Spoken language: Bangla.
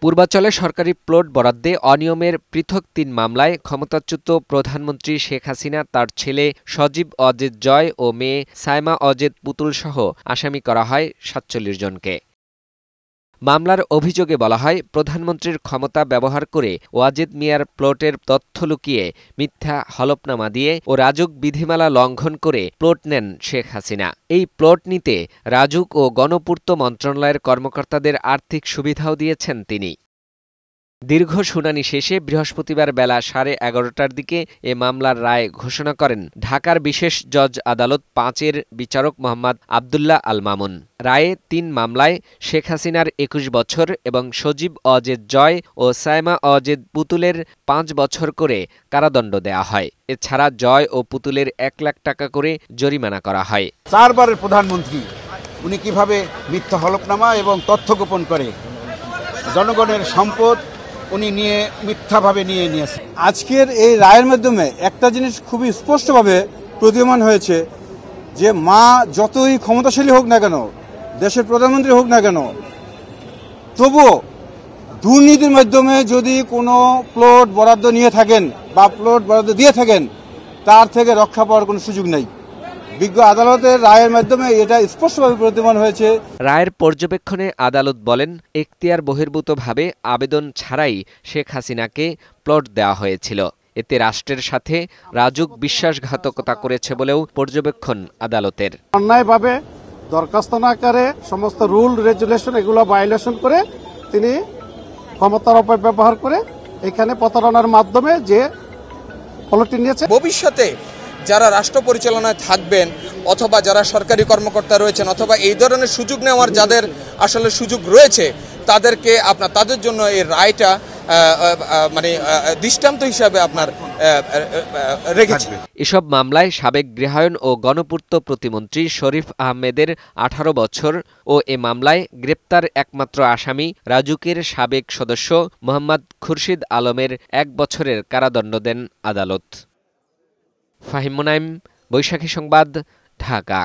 পূর্বাঞ্চলে সরকারি প্লট বরাদ্দে অনিয়মের পৃথক ৩ মামলায় ক্ষমতাচ্যুত প্রধানমন্ত্রী শেখ হাসিনা, তার ছেলে সজীব অজেদ জয় ও মেয়ে সায়মা অজেদ পুতুলসহ আসামি করা হয় ৪৭ জনকে। মামলার অভিযোগে বলা হয়, প্রধানমন্ত্রীর ক্ষমতা ব্যবহার করে ওয়াজেদ মিয়ার প্লটের তথ্য লুকিয়ে মিথ্যা হলফনামা দিয়ে ও রাজুক বিধিমালা লঙ্ঘন করে প্লট নেন শেখ হাসিনা। এই প্লট নিতে রাজুক ও গণপূর্ত মন্ত্রণালয়ের কর্মকর্তাদের আর্থিক সুবিধাও দিয়েছেন তিনি। দীর্ঘ শুনানি শেষে বৃহস্পতিবার বেলা 11:30টার দিকে এ মামলার রায় ঘোষণা করেন ঢাকার বিশেষ জজ আদালত ৫-এর বিচারক মোহাম্মদ আবদুল্লাহ আল মামুন। রায়ে ৩ মামলায় শেখ হাসিনার ২১ বছর এবং সজীব অজেদ জয় ও সায়মা অজেদ পুতুলের ৫ বছর করে কারাদণ্ড দেয়া হয়। এছাড়া জয় ও পুতুলের ১ লাখ টাকা করে জরিমানা করা হয়। ৪ বারের প্রধানমন্ত্রী উনি কিভাবে মিথ্যা হলফনামা এবং তথ্য গোপন করে জনগণের সম্পদ উনি মিথ্যাভাবে নিয়েছে। আজকের এই রায়ের মাধ্যমে একটা জিনিস খুবই স্পষ্টভাবে প্রতীয়মান হয়েছে যে মা যতই ক্ষমতাশালী হোক না কেন, দেশের প্রধানমন্ত্রী হোক না কেন, তবুও দুর্নীতির মাধ্যমে যদি কোনো প্লট বরাদ্দ নিয়ে থাকেন বা প্লট বরাদ্দ দিয়ে থাকেন, তার থেকে রক্ষা পাওয়ার কোনো সুযোগ নেই। বিজ্ঞ আদালতের রায়ের মাধ্যমে এটা স্পষ্টভাবে প্রতীয়মান হয়েছে। রায়ের পর্যবেক্ষণে আদালত বলেন, এখতিয়ার বহির্ভূতভাবে আবেদন ছাড়াই শেখ হাসিনাকে প্লট দেওয়া হয়েছিল। এতে রাষ্ট্রের সাথে রাজুক বিশ্বাসঘাতকতা করেছে বলেও পর্যবেক্ষণ আদালতের। অন্যায়ভাবে দরখাস্ত না করে সমস্ত রুল রেগুলেশন এগুলো ভায়োলেশন করে তিনি ক্ষমতার অপব্যবহার করে এখানে প্রতারণার মাধ্যমে যে প্লটটি নিয়েছে। ভবিষ্যতে যারা রাষ্ট্র পরিচালনায় থাকবেন অথবা যারা সরকারি কর্মকর্তা রয়েছেন অথবা এই ধরনের সুযোগ নেওয়ার যাদের আসলে সুযোগ রয়েছে তাদের জন্য এই রায়টা দৃষ্টান্ত হিসাবে আপনার রেখেছে। এসব মামলায় সাবেক গৃহায়ন ও গণপূর্ত প্রতিমন্ত্রী শরীফ আহমেদের ১৮ বছর ও এ মামলায় গ্রেপ্তার একমাত্র আসামি রাজুকের সাবেক সদস্য মোহাম্মদ খুরশিদ আলমের ১ বছরের কারাদণ্ড দেন আদালত। ফাহিম মুনাইম, বৈশাখী সংবাদ, ঢাকা।